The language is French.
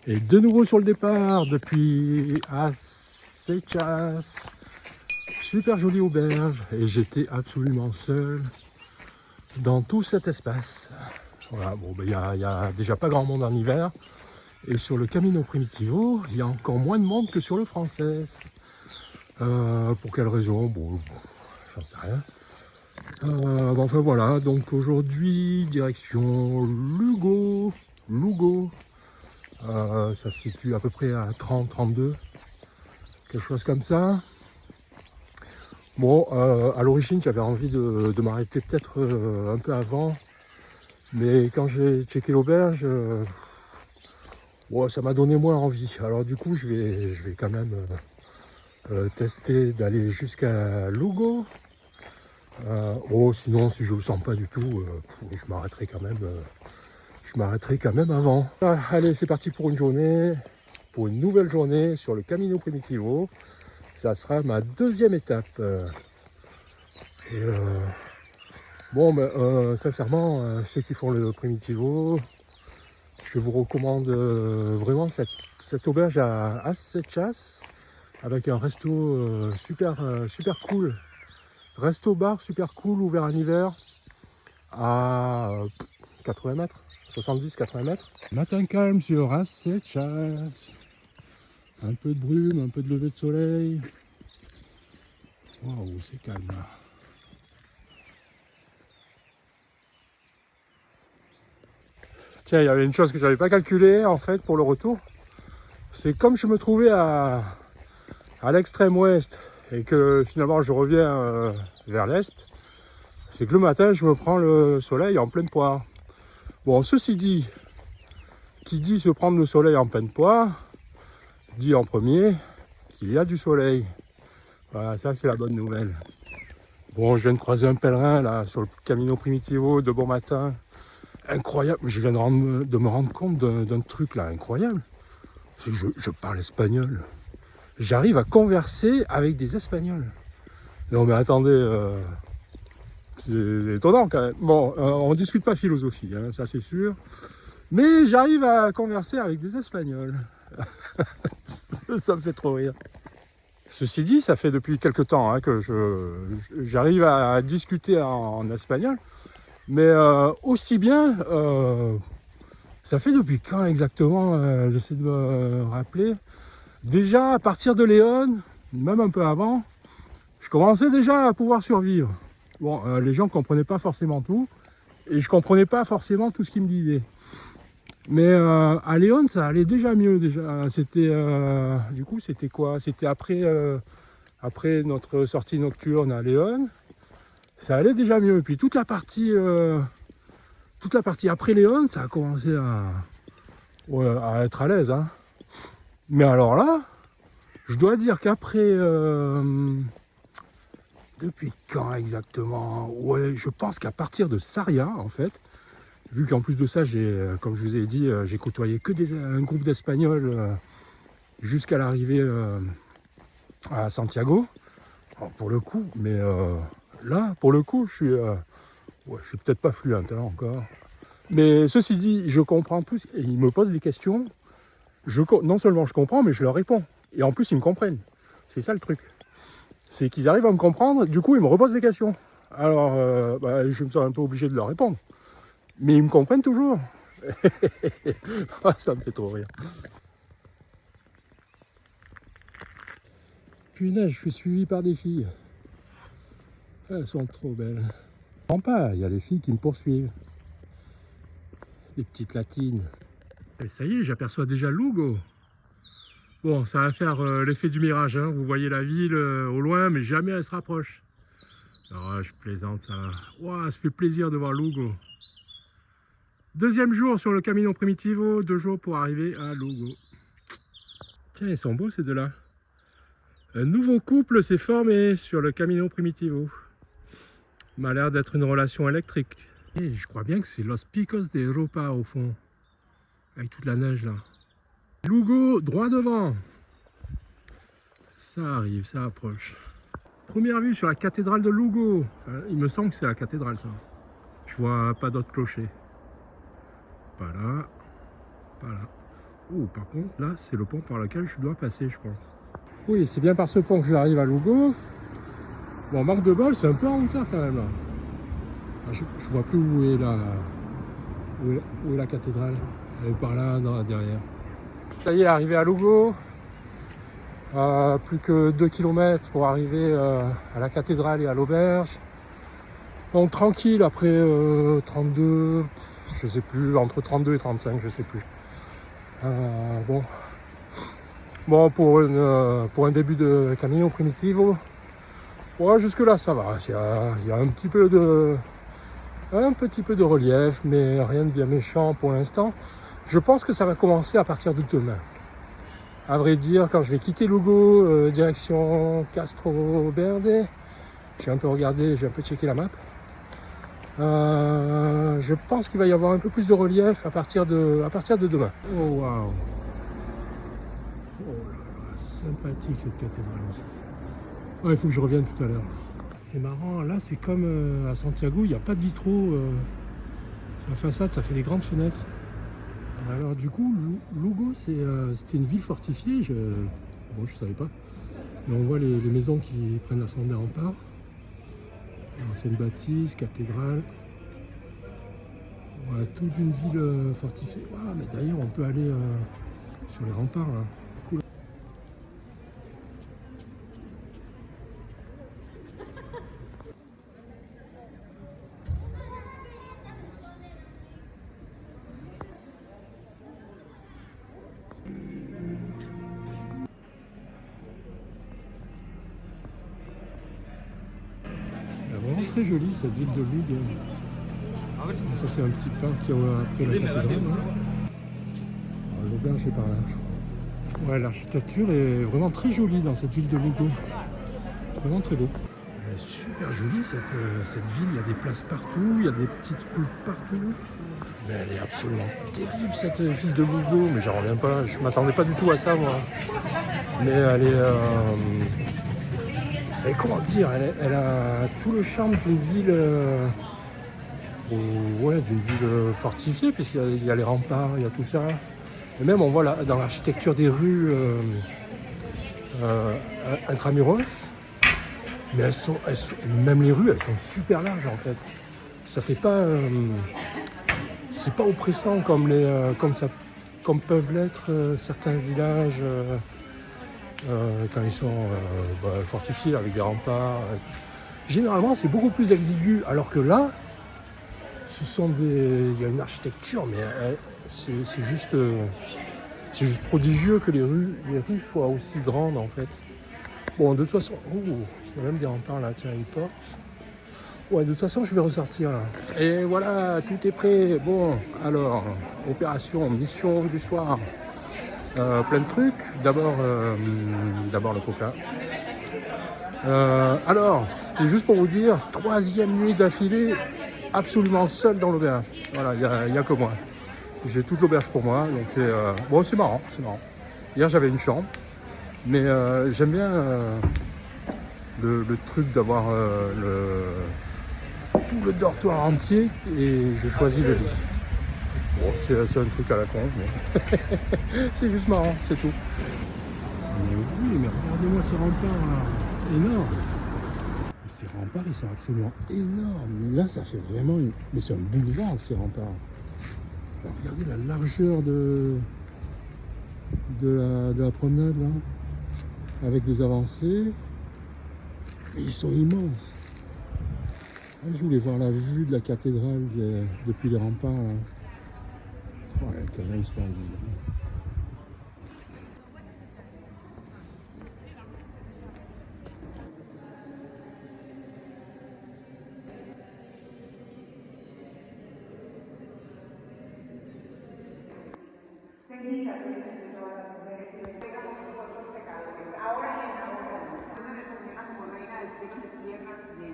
Et de nouveau sur le départ depuis Acechas. Super jolie auberge. Et j'étais absolument seul dans tout cet espace. Voilà, bon, ben, y a déjà pas grand monde en hiver. Et sur le Camino Primitivo, il y a encore moins de monde que sur le Frances. Pour quelle raison? Bon, j'en sais rien. Enfin voilà, donc aujourd'hui, direction Lugo. Ça se situe à peu près à 30-32, quelque chose comme ça. Bon, à l'origine, j'avais envie de m'arrêter peut-être un peu avant, mais quand j'ai checké l'auberge, ouais, ça m'a donné moins envie. Alors du coup, je vais quand même tester d'aller jusqu'à Lugo. Sinon, si je ne le sens pas du tout, je m'arrêterai quand même avant. Allez, c'est parti pour une journée, pour une nouvelle journée sur le Camino Primitivo. Ça sera ma deuxième étape. Sincèrement, ceux qui font le Primitivo, je vous recommande vraiment cette auberge à Acechas avec un resto super cool. Resto-bar super cool, ouvert en hiver à 80 mètres, 70-80 mètres. Matin calme sur Acechas. Un peu de brume, un peu de lever de soleil. Waouh, c'est calme là. Tiens, il y avait une chose que je n'avais pas calculée en fait pour le retour. C'est comme je me trouvais à l'extrême ouest et que finalement je reviens vers l'est, c'est que le matin je me prends le soleil en pleine poire. Bon, ceci dit, qui dit se prendre le soleil en pleine poire, dit en premier qu'il y a du soleil. Voilà, ça c'est la bonne nouvelle. Bon, je viens de croiser un pèlerin là sur le Camino Primitivo de bon matin. Incroyable, je viens de me rendre compte d'un truc là incroyable. C'est que je parle espagnol. J'arrive à converser avec des Espagnols. Non mais attendez, c'est étonnant quand même. Bon, on ne discute pas philosophie, hein, ça c'est sûr. Mais j'arrive à converser avec des Espagnols. Ça me fait trop rire. Ceci dit, ça fait depuis quelque temps hein, que j'arrive à discuter en espagnol. Mais aussi bien, ça fait depuis quand exactement, j'essaie de me rappeler. Déjà à partir de Léon, même un peu avant, je commençais déjà à pouvoir survivre. Bon, les gens ne comprenaient pas forcément tout, et je ne comprenais pas forcément tout ce qu'ils me disaient. Mais à Léon, ça allait déjà mieux. C'était, du coup, c'était quoi? C'était après notre sortie nocturne à Léon. Ça allait déjà mieux. Et puis toute la partie après Léon, ça a commencé à être à l'aise. Hein. Mais alors là, je dois dire qu'après... depuis quand exactement? Ouais, je pense qu'à partir de Sarria, en fait, vu qu'en plus de ça, comme je vous ai dit, j'ai côtoyé que un groupe d'Espagnols jusqu'à l'arrivée à Santiago. Alors, pour le coup, mais là, pour le coup, je suis peut-être pas fluent hein, encore. Mais ceci dit, je comprends tous. Et ils me posent des questions. Non seulement je comprends, mais je leur réponds. Et en plus, ils me comprennent. C'est ça le truc. C'est qu'ils arrivent à me comprendre. Du coup, ils me reposent des questions. Alors, je me sens un peu obligé de leur répondre. Mais ils me comprennent toujours. Ça me fait trop rire. Punaise, je suis suivi par des filles. Elles sont trop belles. Je comprends pas, il y a les filles qui me poursuivent. Des petites latines. Et ça y est, j'aperçois déjà Lugo. Bon, ça va faire l'effet du mirage. Hein. Vous voyez la ville au loin, mais jamais elle se rapproche. Alors, je plaisante, ça. Wow, ça fait plaisir de voir Lugo. Deuxième jour sur le Camino Primitivo, 2 jours pour arriver à Lugo. Tiens, ils sont beaux ces deux-là. Un nouveau couple s'est formé sur le Camino Primitivo. Il m'a l'air d'être une relation électrique. Et je crois bien que c'est Los Picos de Europa au fond. Avec toute la neige là. Lugo, droit devant. Ça arrive, ça approche. Première vue sur la cathédrale de Lugo. Enfin, il me semble que c'est la cathédrale ça. Je vois pas d'autres clochers. Pas là. Pas là. Oh, par contre, là, c'est le pont par lequel je dois passer, je pense. Oui, c'est bien par ce pont que j'arrive à Lugo. Bon, manque de bol, c'est un peu en hauteur quand même, là. Je vois plus où est la cathédrale. Elle est par là, derrière. Ça y est, arrivé à Lugo. Plus que 2 km pour arriver à la cathédrale et à l'auberge. Donc tranquille après 32, je sais plus, entre 32 et 35, je sais plus. Bon pour un début de Camino Primitivo, ouais, jusque là ça va. Il y a un petit peu de relief, mais rien de bien méchant pour l'instant. Je pense que ça va commencer à partir de demain. À vrai dire, quand je vais quitter Lugo, direction Castro Verde, j'ai un peu regardé, j'ai un peu checké la map. Je pense qu'il va y avoir un peu plus de relief à partir de demain. Oh waouh! Oh là là, sympathique cette cathédrale aussi. Ouais, il faut que je revienne tout à l'heure. C'est marrant, là c'est comme à Santiago, il n'y a pas de vitraux. Sur la façade, ça fait des grandes fenêtres. Alors du coup, Lugo, c'était une ville fortifiée. Bon, je savais pas. Mais on voit les maisons qui prennent la forme des remparts. Ancienne bâtisse, cathédrale. Ouais, toute une ville fortifiée. Wow, mais d'ailleurs, on peut aller sur les remparts là. Cool. Elle est vraiment très jolie cette ville de Lugo. Ça c'est un petit parc qui a après la cathédrale. L'auberge est par là, je crois. Ouais, l'architecture est vraiment très jolie dans cette ville de Lugo. Vraiment très beau. Elle est super jolie cette ville, il y a des places partout, il y a des petites rues partout. Mais elle est absolument terrible cette ville de Lugo, mais j'en reviens pas, je m'attendais pas du tout à ça moi. Mais elle est... comment dire, elle a tout le charme d'une ville... ouais, d'une ville fortifiée, puisqu'il y a les remparts, il y a tout ça. Et même on voit dans l'architecture des rues intramuros, mais même les rues, elles sont super larges en fait. Ça fait pas... c'est pas oppressant comme peuvent l'être certains villages quand ils sont fortifiés avec des remparts. Généralement, c'est beaucoup plus exigu, alors que là, il y a une architecture, mais c'est juste prodigieux que les rues soient aussi grandes en fait. Bon, de toute façon, il y a même des remparts là, tiens, une porte. Ouais, de toute façon, je vais ressortir là. Et voilà, tout est prêt. Bon, alors, mission du soir. Plein de trucs. D'abord le coca. Alors, c'était juste pour vous dire, 3e nuit d'affilée, absolument seul dans l'auberge. Voilà, il n'y a que moi. J'ai toute l'auberge pour moi, donc c'est marrant. Hier, j'avais une chambre, mais j'aime bien le truc d'avoir tout le dortoir entier et je choisis le lit. Bon, c'est un truc à la con, mais c'est juste marrant, c'est tout. Mais oui, mais regardez-moi ces remparts là, énormes. Ces remparts, ils sont absolument énormes. Mais là, ça fait vraiment mais c'est un boulevard, ces remparts. Alors, regardez la largeur de la promenade là, avec des avancées. Mais ils sont immenses. Je voulais voir la vue de la cathédrale depuis les remparts là. Oh, elle est quand même splendide. Bendita tú eres entre todas las mujeres y bendita por nosotros pecadores, ahora y en la hora de nuestra muerte. Yo me resolví como reina de cielos, de tierra, de